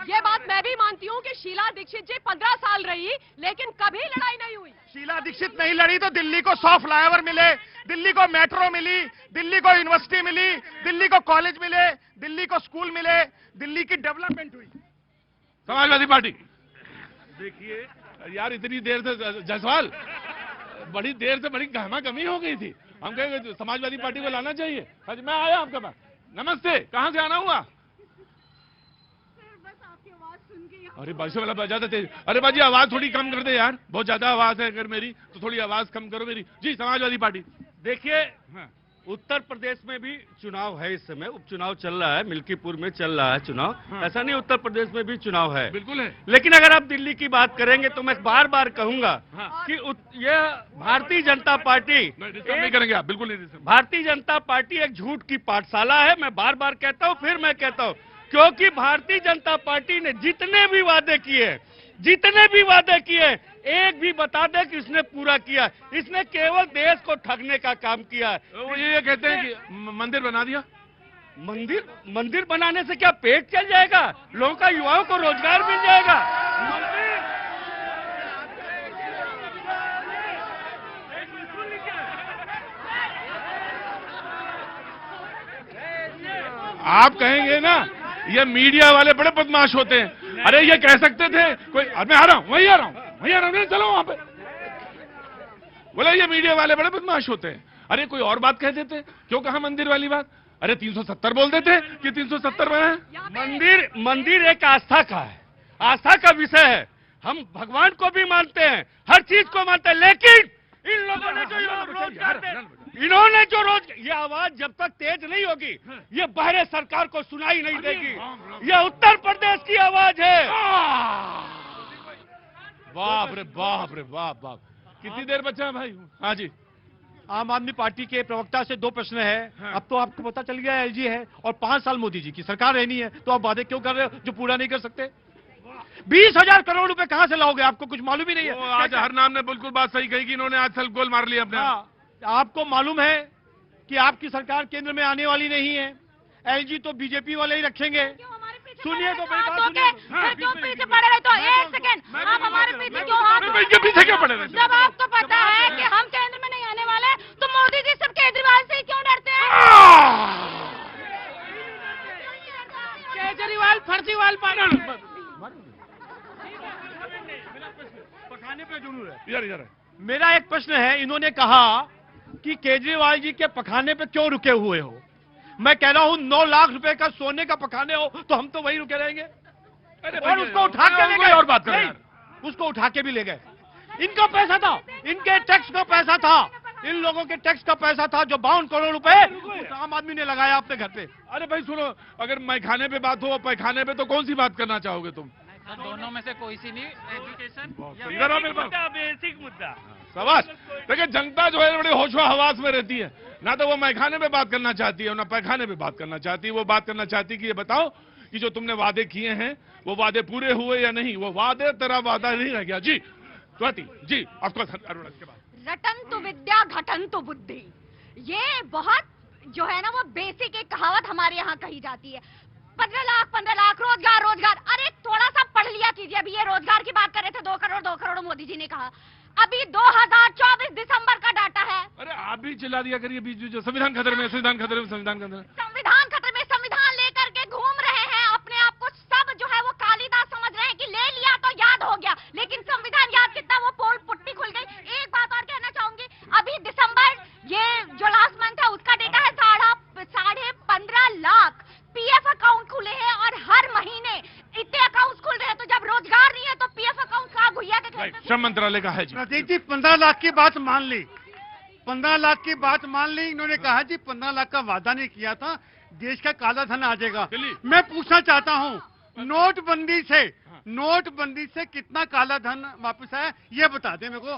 ये बात मैं भी मानती हूँ कि शीला दीक्षित जी 15 साल रही, लेकिन कभी लड़ाई नहीं हुई। शीला दीक्षित नहीं लड़ी तो दिल्ली को 100 फ्लाईओवर मिले, दिल्ली को मेट्रो मिली, दिल्ली को यूनिवर्सिटी मिली, दिल्ली को कॉलेज मिले, दिल्ली को स्कूल मिले, दिल्ली की डेवलपमेंट हुई। समाजवादी पार्टी देखिए यार, इतनी देर से जायसवाल, बड़ी देर से बड़ी गहमा गमी हो गई थी। हम कहेंगे समाजवादी पार्टी को लाना चाहिए। आज मैं आया आपके पास। नमस्ते, कहां से आना हुआ? अरे बाजी वाला ज्यादा तेज। अरे बाजी आवाज थोड़ी कम कर दे यार, बहुत ज्यादा आवाज है अगर मेरी, तो थोड़ी आवाज कम करो मेरी। जी समाजवादी पार्टी। देखिए उत्तर प्रदेश में भी चुनाव है, इस समय उपचुनाव चल रहा है, मिल्कीपुर में चल रहा है चुनाव। ऐसा नहीं उत्तर प्रदेश में भी चुनाव है, बिल्कुल है। लेकिन अगर आप दिल्ली की बात करेंगे तो मैं बार बार कहूंगा कि यह भारतीय जनता पार्टी नहीं करेंगे आप, बिल्कुल नहीं। भारतीय जनता पार्टी एक झूठ की पाठशाला है। मैं बार बार कहता हूं, फिर मैं कहता हूं, क्योंकि भारतीय जनता पार्टी ने जितने भी वादे किए एक भी बता दे कि इसने पूरा किया। इसने केवल देश को ठगने का काम किया है। वो ये कहते हैं कि मंदिर बना दिया। मंदिर बनाने से क्या पेट चल जाएगा? लोगों का, युवाओं को रोजगार मिल जाएगा। आप कहेंगे ना ये मीडिया वाले बड़े बदमाश होते हैं। अरे ये कह सकते थे कोई, मैं आ रहा हूं, वहीं आ रहा हूं, चलो वहां पे। बोले ये मीडिया वाले बड़े बदमाश होते हैं। अरे कोई और बात कह देते, क्यों कहा मंदिर वाली बात? अरे 370 बोल देते कि 370 बना। मंदिर एक आस्था का है, आस्था का विषय है। हम भगवान को भी मानते हैं, हर चीज को मानते हैं, लेकिन इन लोगों ने जो इन्होंने जो ये आवाज जब तक तेज नहीं होगी, ये बाहर सरकार को सुनाई नहीं देगी। ये उत्तर प्रदेश की आवाज है। बाप रे बाप रे बाप बाप। कितनी देर बचा है भाई? हाँ जी। आम आदमी पार्टी के प्रवक्ता से 2 प्रश्न है। अब तो आपको पता चल गया एलजी है और 5 साल मोदी जी की सरकार रहनी है, तो आप वादे क्यों कर रहे हो जो पूरा नहीं कर सकते? 20,000 करोड़ रुपए कहां से लाओगे? आपको कुछ मालूम ही नहीं है। आज हर नाम ने बिल्कुल बात सही कही कि इन्होंने आज सेल्फ गोल मार लिया अपने। आपको मालूम है कि आपकी सरकार केंद्र में आने वाली नहीं है, एलजी तो बीजेपी वाले ही रखेंगे। सुनिए तो मेरी बात सुनिए। क्यों पीछे पड़े रहे? तो एक सेकंड, आप हमारे पीछे क्यों हाथ? पीछे क्यों पड़े रहे? जब आपको पता है कि हम केंद्र में नहीं आने वाले, तो मोदी जी सब केजरीवाल से ही क्यों डरते हैं? केजरीवाल फर्जीवाल पखाने पे जरूर है। यार मेरा एक प्रश्न है, इन्होंने कहा कि केजरीवाल जी के पखाने पे क्यों रुके हुए हो? मैं कह रहा हूं 9 लाख रुपए का सोने का पखाने हो तो हम तो वहीं रुके रहेंगे। और उसको उठा के ले गए। और बात करें, उसको उठा के भी ले गए। इनका पैसा था, इनके टैक्स का पैसा था, इन लोगों के टैक्स का पैसा था जो 52 करोड़ रुपए आम आदमी ने लगाया अपने घर पे। अरे भाई सुनो, अगर मैखाने पे बात हो, पैखाने पे, तो कौन सी बात करना चाहोगे तुम? दोनों में से कोई सी नहीं। एजुकेशन बेसिक मुद्दा। शाबाश। देखिए जनता जो है बड़ी होशो हवास में रहती है, ना तो वो मैखाने पे बात करना चाहती है, ना पैखाने पे बात करना चाहती है। वो बात करना चाहती कि ये बताओ कि जो तुमने वादे किए हैं वो वादे पूरे हुए या नहीं? वो वादे तेरा वादा नहीं रह गया। जी स्वाति जी, ऑफकोर्स अरुण के बाद। रटन तो विद्या घटन तो बुद्धि, ये बहुत जो है ना वो बेसिक एक कहावत हमारे यहाँ कही जाती है। 15 लाख रोजगार रोजगार। अरे थोड़ा सा पढ़ लिया कीजिए। अभी ये रोजगार की बात कर रहे थे, 2 करोड़ मोदी जी ने कहा। अभी 2024 दिसंबर का डाटा है। अरे आप भी चिल्ला दिया करिए बीच बीच। संविधान खतरे में, संविधान खतरे में, संविधान खतरे में, संविधान खतरे में। संविधान लेकर के घूम रहे हैं, अपने आप को सब जो है वो कालिदास समझ रहे हैं कि ले लिया तो याद हो गया, लेकिन संविधान याद कितना, वो पोल पुट्टी खुल गई। एक बात और कहना चाहूंगी, अभी दिसंबर ये जो लास्ट मंथ है उसका डेटा है 15.5 लाख पीएफ अकाउंट खुले हैं और हर महीने इतने अकाउंट खुल रहे हैं। श्रम मंत्रालय का है जी। प्रतीक जी 15 लाख की बात मान ली, 15 लाख की बात मान ली। इन्होंने कहा जी 15 लाख का वादा नहीं किया था, देश का काला धन आ जाएगा। मैं पूछना चाहता हूं, नोटबंदी से कितना काला धन वापस आया ये बता दें मेरे को,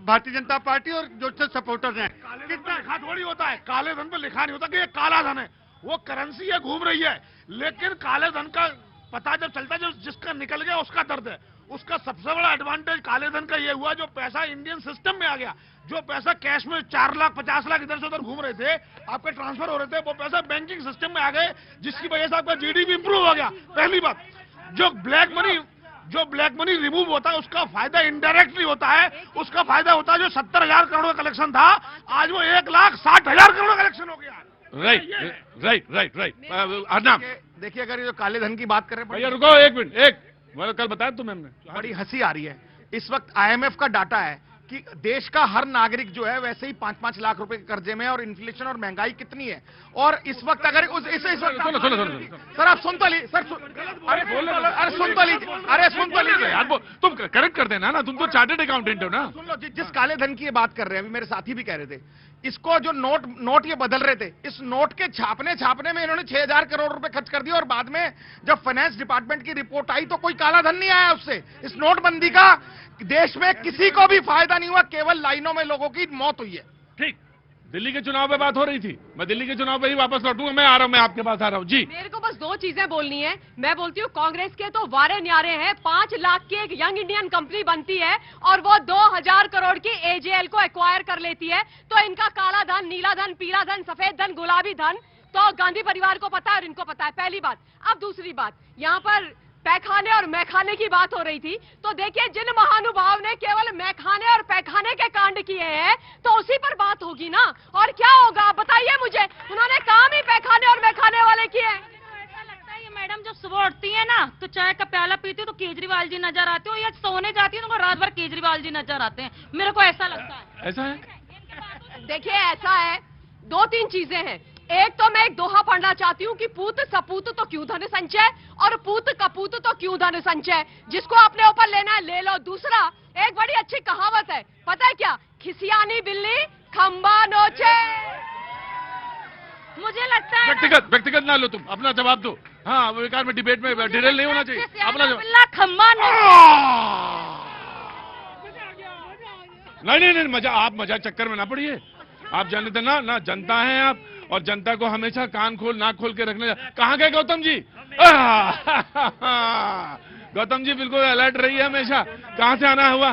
भारतीय जनता पार्टी और जो सपोर्टर्स हैं। कितना लिखा थोड़ी होता है, काले धन पे लिखा नहीं होता कि ये काला धन है, वो करेंसी है घूम रही है। लेकिन काले धन का पता जब चलता है, जिसका निकल गया उसका दर्द है। उसका सबसे बड़ा एडवांटेज काले धन का ये हुआ, जो पैसा इंडियन सिस्टम में आ गया, जो पैसा कैश में 4 लाख 50 लाख इधर से उधर घूम रहे थे, आपके ट्रांसफर हो रहे थे, वो पैसा बैंकिंग सिस्टम में आ गए, जिसकी वजह से आपका जीडीपी इंप्रूव हो गया। पहली बात, जो ब्लैक मनी रिमूव होता है उसका फायदा इनडायरेक्टली होता है, उसका फायदा होता है जो 70,000 करोड़ का कलेक्शन था, आज वो 1,60,000 करोड़ का कलेक्शन हो गया। राइट अर्नब, देखिए अगर ये जो काले धन की बात कर रहे हैं, भैया रुको एक मिनट, मैंने कल बताया तुम्हें, हमने बड़ी हंसी आ रही है। इस वक्त आईएमएफ का डाटा है कि देश का हर नागरिक जो है वैसे ही 5-5 लाख रुपए के कर्जे में, और इन्फ्लेशन और महंगाई कितनी है। और इस वक्त अगर इस वक्त सर आप सुन तो लीजिए, अरे सुन तो लीजिए यार, तुम करेक्ट कर देना ना, तुम तो चार्टर्ड अकाउंटेंट हो ना। सुन लो, जिस काले धन की ये बात कर रहे हैं, अभी मेरे साथी भी कह रहे थे, इसको जो नोट ये बदल रहे थे, इस नोट के छापने में इन्होंने 6,000 करोड़ रुपए खर्च कर दिए, और बाद में जब फाइनेंस डिपार्टमेंट की रिपोर्ट आई तो कोई काला धन नहीं आया उससे। इस नोटबंदी का देश में किसी को भी फायदा नहीं हुआ, केवल लाइनों में लोगों की मौत हुई है। ठीक, दिल्ली के चुनाव पे बात हो रही थी, मैं दिल्ली के चुनाव पे ही वापस लौटूंगा। मैं आ रहा हूं, मैं आपके पास आ रहा हूं जी। मेरे को बस 2 चीजें बोलनी है। मैं बोलती हूँ कांग्रेस के तो वारे न्यारे हैं, 5 लाख की एक यंग इंडियन कंपनी बनती है और वो 2,000 करोड़ की एजेएल को एक्वायर कर लेती है, तो इनका काला धन, नीला धन, पीला धन, सफेद धन, गुलाबी धन तो गांधी परिवार को पता है और इनको पता है, पहली बात। अब दूसरी बात, यहाँ पर पैखाने और मैखाने की बात हो रही थी, तो देखिए जिन महानुभाव ने केवल मैखाने और पैखाने के कांड किए हैं तो उसी पर बात होगी ना, और क्या होगा बताइए मुझे। उन्होंने काम ही पैखाने और मैखाने वाले किए हैं। ऐसा लगता है ये मैडम जब सुबह उठती है ना तो चाय का प्याला पीती है तो केजरीवाल जी नजर आते हो, या सोने जाती है तो रात भर केजरीवाल जी नजर आते हैं, मेरे को ऐसा लगता है। ऐसा है, देखिए ऐसा है, 2-3 चीजें हैं। एक तो मैं एक दोहा पढ़ना चाहती हूँ कि पूत सपूत तो क्यों धन संचय, और पूत कपूत तो क्यों धन संचय, जिसको अपने ऊपर लेना है ले लो। दूसरा, एक बड़ी अच्छी कहावत है, पता है क्या, खिसियानी बिल्ली खंबा नोचे। मुझे लगता है व्यक्तिगत ना लो, तुम अपना जवाब दो। हाँ, विकार में डिबेट में डिटेल नहीं होना चाहिए, अपना जवाब। खंबा नहीं, मजा चक्कर में ना पड़िए। आप जानते ना जनता है आप, और जनता को हमेशा कान खोल नाक खोल के रखने। कहाँ गए गौतम जी? गौतम जी बिल्कुल अलर्ट रही है हमेशा। कहाँ से आना हुआ?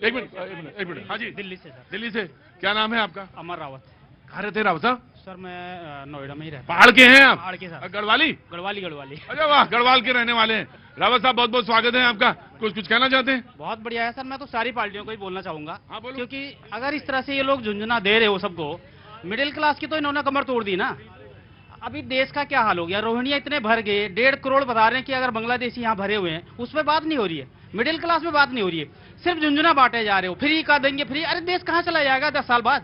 एक मिनट। हाँ जी, दिल्ली से सर। दिल्ली से। क्या नाम है आपका? अमर रावत। कहाँ रहते रावत साहब? सर मैं नोएडा में ही रहता पहाड़ के हैं आप? पहाड़ के साथ। गढ़वाली? गढ़वाली। अरे वाह, गढ़वाल के रहने वाले हैं। रावत साहब बहुत बहुत स्वागत है आपका। कुछ कहना चाहते हैं? बहुत बढ़िया है सर, मैं तो सारी पार्टियों को ही बोलना चाहूंगा। हाँ, बोलो। क्योंकि अगर इस तरह से ये लोग झुंझुना दे रहे हो सबको, मिडिल क्लास की तो इन्होंने कमर तोड़ दी ना। अभी देश का क्या हाल हो गया, रोहिणिया इतने भर गए, 1.5 करोड़ बता रहे हैं कि अगर बांग्लादेशी यहाँ भरे हुए हैं, उस पर बात नहीं हो रही है, मिडिल क्लास में बात नहीं हो रही है, सिर्फ झुंझुना बांटे जा रहे हो। फ्री का देंगे फ्री, अरे देश कहाँ चला जाएगा 10 साल बाद?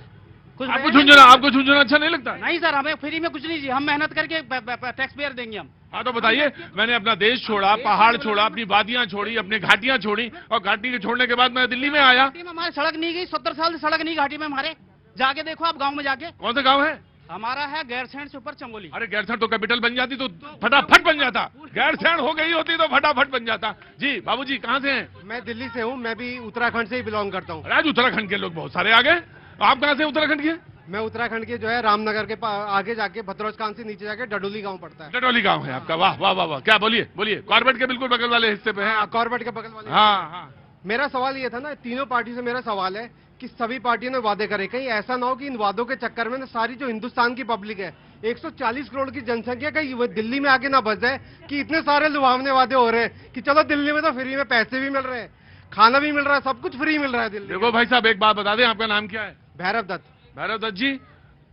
कुछ आपको झुंझुना अच्छा नहीं लगता? नहीं सर, हमें फ्री में कुछ नहीं चाहिए, हम मेहनत करके टैक्स पेयर देंगे हम। हाँ तो बताइए, मैंने अपना देश छोड़ा, पहाड़ छोड़ा, अपनी वादियां छोड़ी, अपनी घाटियां छोड़ी, और घाटी के छोड़ने के बाद मैं दिल्ली में आया। घाटी में हमारे सड़क नहीं गई, 70 साल से सड़क नहीं घाटी में हमारे। जाके देखो आप गांव में जाके। कौन सा गांव है हमारा? है गैरसैंण से ऊपर चमोली। अरे गैरसैंण तो कैपिटल बन जाती तो फटाफट बन जाता, गैरसैंण हो गई होती तो फटाफट बन जाता। जी बाबूजी कहाँ से हैं? मैं दिल्ली से हूँ, मैं भी उत्तराखंड से ही बिलोंग करता हूँ। आज उत्तराखंड के लोग बहुत सारे आ गए। आप कहाँ से उत्तराखंड के? मैं उत्तराखंड के जो है रामनगर के आगे जाके भद्रोजकान से नीचे जाके डडोली गांव पड़ता है। डडोली गांव है आपका? वाह वाह वाह वाह, क्या बोलिए। कॉर्बेट के बिल्कुल बगल वाले हिस्से पे है। कॉर्बेट के बगल वाले। हाँ। मेरा सवाल ये था ना, तीनों पार्टी से मेरा सवाल है कि सभी पार्टियों ने वादे करे, कहीं ऐसा ना हो कि इन वादों के चक्कर में ना सारी जो हिंदुस्तान की पब्लिक है, 140 करोड़ की जनसंख्या, कहीं वो दिल्ली में आके ना बस जाए कि इतने सारे लुभावने वादे हो रहे हैं कि चलो दिल्ली में तो फ्री में पैसे भी मिल रहे हैं, खाना भी मिल रहा है, सब कुछ फ्री मिल रहा है दिल्ली। देखो भाई साहब, एक बात बता दें, आपका नाम क्या है? भैरव दत्त। भैरव दत्त जी,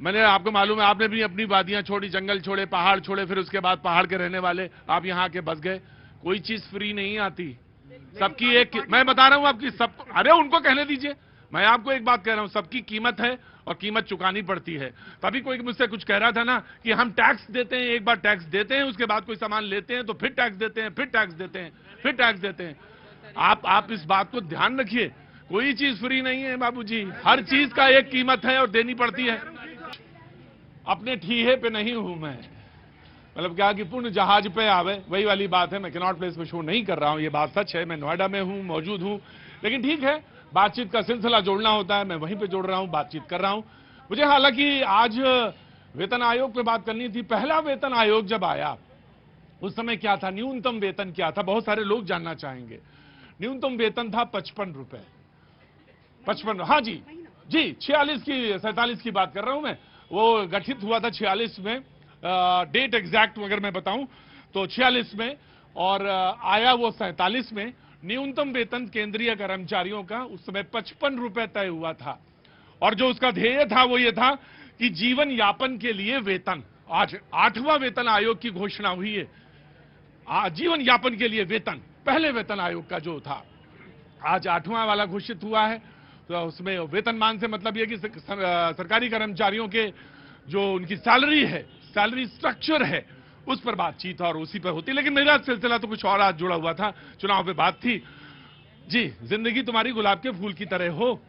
मैंने आपको मालूम है, आपने भी अपनी वादियां छोड़ी, जंगल छोड़े, पहाड़ छोड़े, फिर उसके बाद पहाड़ के रहने वाले आप यहाँ आके बस गए। कोई चीज फ्री नहीं आती, सबकी एक, मैं बता रहा हूँ आपकी सब। अरे उनको कहने दीजिए, मैं आपको एक बात कह रहा हूँ, सबकी कीमत है और कीमत चुकानी पड़ती है। तभी कोई मुझसे कुछ कह रहा था ना कि हम टैक्स देते हैं, एक बार टैक्स देते हैं, उसके बाद कोई सामान लेते हैं तो फिर टैक्स देते हैं, फिर टैक्स देते हैं, फिर टैक्स देते हैं। आप इस बात को ध्यान रखिए, कोई चीज फ्री नहीं है बाबूजी, हर चीज का एक कीमत है और देनी पड़ती है। अपने ठीहे पे नहीं हूं मैं, मतलब क्या कि पूर्ण जहाज पे आवे, वही वाली बात है। मैं कैनॉट प्लेस पे शो नहीं कर रहा हूं, ये बात सच है। मैं नोएडा में हूं, मौजूद हूं, लेकिन ठीक है, बातचीत का सिलसिला जोड़ना होता है, मैं वहीं पे जोड़ रहा हूं, बातचीत कर रहा हूं। मुझे हालांकि आज वेतन आयोग पे बात करनी थी। पहला वेतन आयोग जब आया उस समय क्या था, न्यूनतम वेतन क्या था, बहुत सारे लोग जानना चाहेंगे। न्यूनतम वेतन था 55 रुपए, 55, हाँ जी 47 की बात कर रहा हूं मैं। वो गठित हुआ था 46 में, डेट एग्जैक्ट अगर मैं बताऊं तो 46 में, और आया वो 47 में। न्यूनतम वेतन केंद्रीय कर्मचारियों का उस समय 55 रुपए तय हुआ था, और जो उसका ध्येय था वो ये था कि जीवन यापन के लिए वेतन। आज 8वां वेतन आयोग की घोषणा हुई है, जीवन यापन के लिए वेतन, पहले वेतन आयोग का जो था आज 8वां वाला घोषित हुआ है। तो उसमें वेतनमान से मतलब यह कि सरकारी कर्मचारियों के जो उनकी सैलरी है, सैलरी स्ट्रक्चर है, उस पर बातचीत और उसी पर होती। लेकिन मेरा सिलसिला तो कुछ और आज जुड़ा हुआ था, चुनाव पे बात थी जी। जिंदगी तुम्हारी गुलाब के फूल की तरह हो,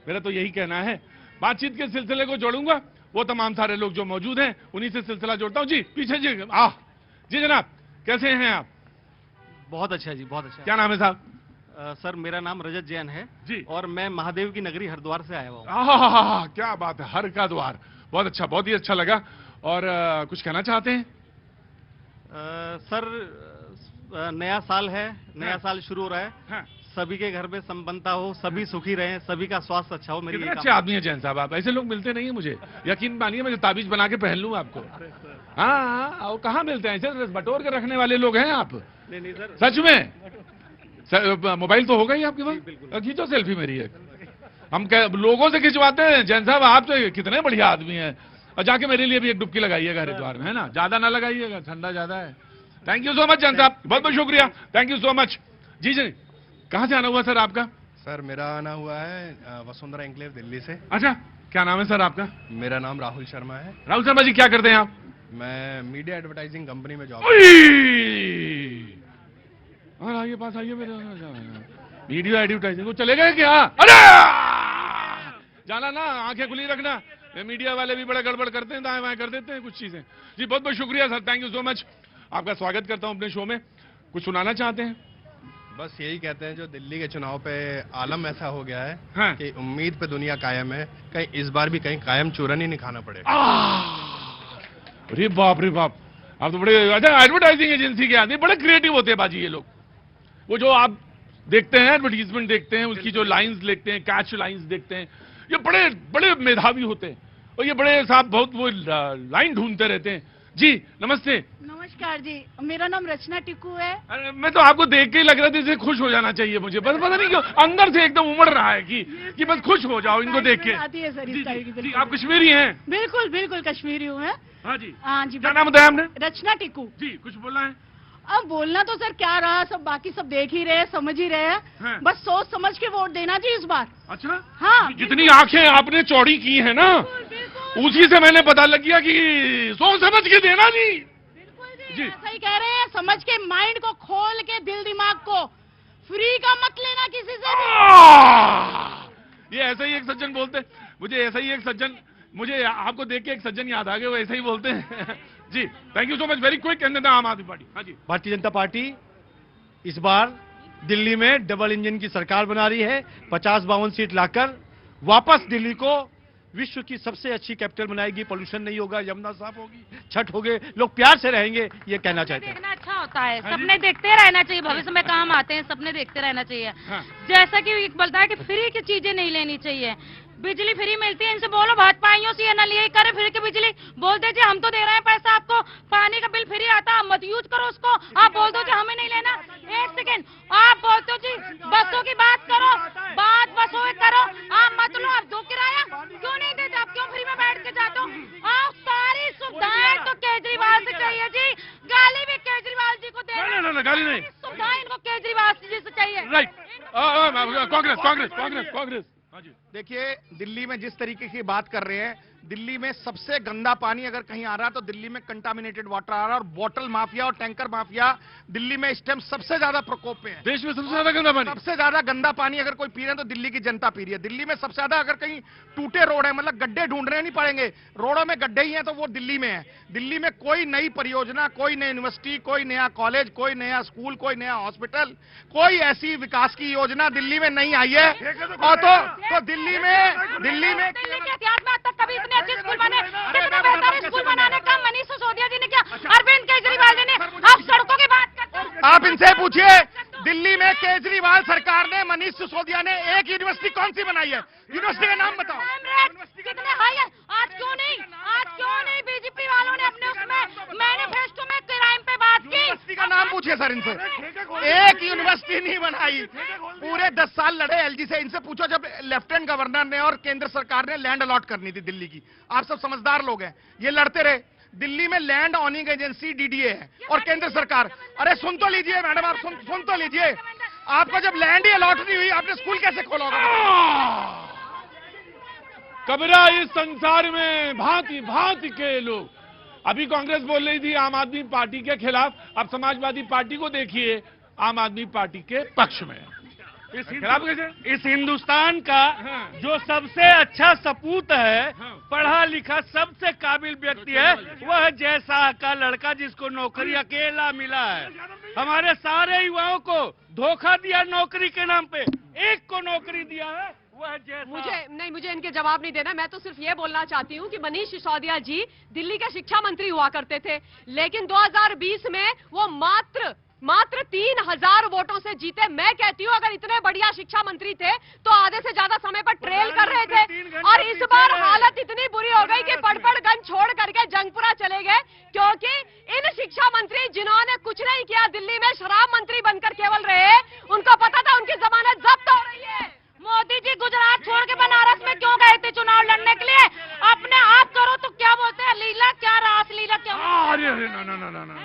मेरा तो यही कहना है। बातचीत के सिलसिले को जोड़ूंगा, वो तमाम सारे लोग जो मौजूद हैं उन्हीं से सिलसिला जोड़ता हूं जी। पीछे जी, जी जनाब, कैसे हैं आप? बहुत अच्छा जी, बहुत अच्छा। क्या नाम है साहब? सर मेरा नाम रजत जैन है जी, और मैं महादेव की नगरी हरिद्वार से आया हुआ हूं। क्या बात है, हर का द्वार, बहुत अच्छा, बहुत ही अच्छा लगा। और कुछ कहना चाहते हैं? सर नया साल है, नया साल शुरू हो रहा है, सभी के घर में संपन्नता हो, सभी सुखी रहें, सभी का स्वास्थ्य अच्छा हो। मेरी अच्छे आदमी है जैन साहब आप, ऐसे लोग मिलते नहीं है मुझे, यकीन मानिए मैं ताबीज बना के पहन लूं आपको। हाँ, कहाँ मिलते हैं ऐसे बटोर के रखने वाले लोग हैं आप? नहीं सर, सच में। मोबाइल तो होगा ही आपके पास, खींचो सेल्फी मेरी एक। हम लोगों से खिंचवाते हैं। जैन साहब आप तो कितने बढ़िया आदमी हैं, और जाके मेरे लिए भी एक डुबकी लगाइएगा हरिद्वार में, है ना, ज्यादा ना लगाइएगा, ठंडा ज्यादा है। Thank you so much Jain साहब, बहुत बहुत शुक्रिया, थैंक यू सो मच। जी जी, कहाँ से आना हुआ सर आपका? सर मेरा आना हुआ है वसुंधरा एन्क्लेव दिल्ली से। अच्छा, क्या नाम है सर आपका? मेरा नाम राहुल शर्मा है। राहुल शर्मा जी, क्या करते हैं आप? मैं मीडिया एडवर्टाइजिंग कंपनी में जॉब। आइए पास आइए मेरे, मीडिया एडवर्टाइजिंग को चले गए क्या? अरे जाना ना, आंखें खुली रखना, मीडिया वाले भी बड़ा गड़बड़ करते हैं, दाएं बाएं कर देते हैं कुछ चीजें। जी बहुत बहुत शुक्रिया sir, thank you so much, आपका स्वागत करता हूं अपने शो में। कुछ सुनाना चाहते हैं? बस यही कहते हैं, जो दिल्ली के चुनाव पे आलम ऐसा हो गया है कि उम्मीद पे दुनिया कायम है, कहीं इस बार भी कहीं कायम चूरन ही नहीं खाना पड़ेगा। अरे बाप रे बाप, आप तो बड़े अच्छा एडवर्टाइजिंग एजेंसी के आदमी, बड़े क्रिएटिव होते हैं बाजी ये लोग। वो जो आप देखते हैं एडवर्टीजमेंट देखते हैं, उसकी जो लाइंस देखते हैं, कैच लाइंस देखते हैं, ये बड़े बड़े मेधावी होते हैं, और ये बड़े साहब बहुत वो लाइन ढूंढते रहते हैं। जी नमस्ते। नमस्कार जी, मेरा नाम रचना टिक्कू है। अरे मैं तो आपको देख के ही लग रहा था, इसे खुश हो जाना चाहिए मुझे, बस पता नहीं क्यों अंदर से एकदम उमड़ रहा है कि बस खुश हो जाओ इनको देख के। आती है सर इस तरह की। जी, आप कश्मीरी हैं? बिल्कुल बिल्कुल कश्मीरी हूँ मैं। हाँ जी, हाँ जी। क्या नाम बताया आपने? रचना टिक्कू जी। कुछ बोलना है? अब बोलना तो सर क्या रहा, सब बाकी सब देख ही रहे, समझ ही रहे हैं, बस सोच समझ के वोट देना जी इस बार। अच्छा, हाँ, जितनी आंखें आपने चौड़ी की है ना, उसी से मैंने पता लग गया कि सोच समझ के देना नहीं। जी सही कह रहे हैं, समझ के, माइंड को खोल के, दिल दिमाग को, फ्री का मत लेना किसी से भी। ये ऐसा ही एक सज्जन बोलते, मुझे आपको देख के एक सज्जन याद आ गए, वो ऐसे ही बोलते हैं। जी thank you so much, very quick कहने आम आदमी पार्टी। हाँ जी, भारतीय जनता पार्टी इस बार दिल्ली में डबल इंजन की सरकार बना रही है, 50-52 सीट लाकर वापस दिल्ली को विश्व की सबसे अच्छी कैपिटल बनाएगी। पोल्यूशन नहीं होगा, यमुना साफ होगी, छठ होगे, लोग प्यार से रहेंगे, ये कहना चाहते हैं। देखना अच्छा होता है, सपने देखते रहना चाहिए, भविष्य में काम आते हैं, सपने देखते रहना चाहिए। जैसा कि बोलता है कि फ्री की चीजें नहीं लेनी चाहिए। बिजली फ्री मिलती है, इनसे बोलो भाजपाइयों से, ये ना लिए करे फ्री की बिजली, बोलते जी हम तो दे रहे हैं पैसा आपको, पानी का बिल फ्री आता, आप मत यूज करो उसको, आप बोल दो जी हमें नहीं लेना। एक सेकेंड, आप बोलते हो जी बसों की बात करो, बात बसों की करो, आप मत लो, आप दो किराया क्यों नहीं देते, आप क्यों फ्री में बैठ के जाते हो? आप सारी सुविधाएं तो केजरीवाल से चाहिए जी, गाली भी केजरीवाल जी को दे, गाली नहीं, सुविधाएं इनको केजरीवाल जी से चाहिए। राइट, कांग्रेस। देखिए दिल्ली में जिस तरीके की बात कर रहे हैं, दिल्ली में सबसे गंदा पानी अगर कहीं आ रहा है तो दिल्ली में कंटामिनेटेड वाटर आ रहा है, और बोतल माफिया और टैंकर माफिया दिल्ली में इस टाइम सबसे ज्यादा प्रकोप में है। देश में सबसे ज्यादा गंदा पानी, सबसे ज्यादा गंदा पानी अगर कोई पी रहे हैं तो दिल्ली की जनता पी रही है। दिल्ली में सबसे ज्यादा अगर कहीं टूटे रोड है, मतलब गड्ढे ढूंढने नहीं पड़ेंगे, रोडों में गड्ढे ही हैं, तो वो दिल्ली में है। दिल्ली में कोई नई परियोजना, कोई नई यूनिवर्सिटी, कोई नया कॉलेज, कोई नया स्कूल, कोई नया हॉस्पिटल, कोई ऐसी विकास की योजना दिल्ली में नहीं आई है। और तो दिल्ली में दिल्ली के इतिहास में आज तक कभी इतने अच्छे स्कूल बने, कितने बेहतर स्कूल बनाने का मनीष सिसोदिया जी ने किया, अरविंद केजरीवाल जी ने। आप सड़कों की बात करते हैं, आप इनसे पूछिए, दिल्ली में केजरीवाल सरकार ने, मनीष सिसोदिया ने एक यूनिवर्सिटी कौन सी बनाई है? यूनिवर्सिटी का नाम बताओ। कितने हाई है? आज क्यों नहीं बीजेपी वालों ने अपने उसमें मैनिफेस्टो में क्राइम पे बात की? यूनिवर्सिटी का नाम पूछिए सर इनसे, एक यूनिवर्सिटी नहीं बनाई, पूरे 10 साल लड़े एलजी से। इनसे पूछो जब लेफ्टिनेंट गवर्नर ने और केंद्र सरकार ने लैंड अलॉट करनी थी दिल्ली की, आप सब समझदार लोग हैं, ये लड़ते रहे। दिल्ली में लैंड ऑनिंग एजेंसी डीडीए है और केंद्र सरकार, अरे सुन तो लीजिए मैडम, आप सुन तो लीजिए, आपको जब लैंड ही अलॉट नहीं हुई, आपने स्कूल कैसे खोला होगा? कबीरा, इस संसार में भांति भांति के लोग। अभी कांग्रेस बोल रही थी आम आदमी पार्टी के खिलाफ, अब समाजवादी पार्टी को देखिए आम आदमी पार्टी के पक्ष में। इस हिंदुस्तान का जो सबसे अच्छा सपूत है, पढ़ा लिखा सबसे काबिल व्यक्ति है, वह जैसा का लड़का जिसको नौकरी अकेला मिला है। हमारे सारे युवाओं को धोखा दिया नौकरी के नाम पे, एक को नौकरी दिया है, वह जैसा। मुझे इनके जवाब नहीं देना। मैं तो सिर्फ ये बोलना चाहती हूँ कि मनीष सिसोदिया जी दिल्ली के शिक्षा मंत्री हुआ करते थे, लेकिन 2020 में वो मात्र 3000 वोटों से जीते। मैं कहती हूँ अगर इतने बढ़िया शिक्षा मंत्री थे तो आधे से ज्यादा समय पर ट्रेल कर रहे थे, और इस बार हालत इतनी बुरी हो गई कि पड़पड़गंज छोड़ करके जंगपुरा चले गए, क्योंकि इन शिक्षा मंत्री जिन्होंने कुछ नहीं किया, दिल्ली में शराब मंत्री बनकर केवल रहे, उनको पता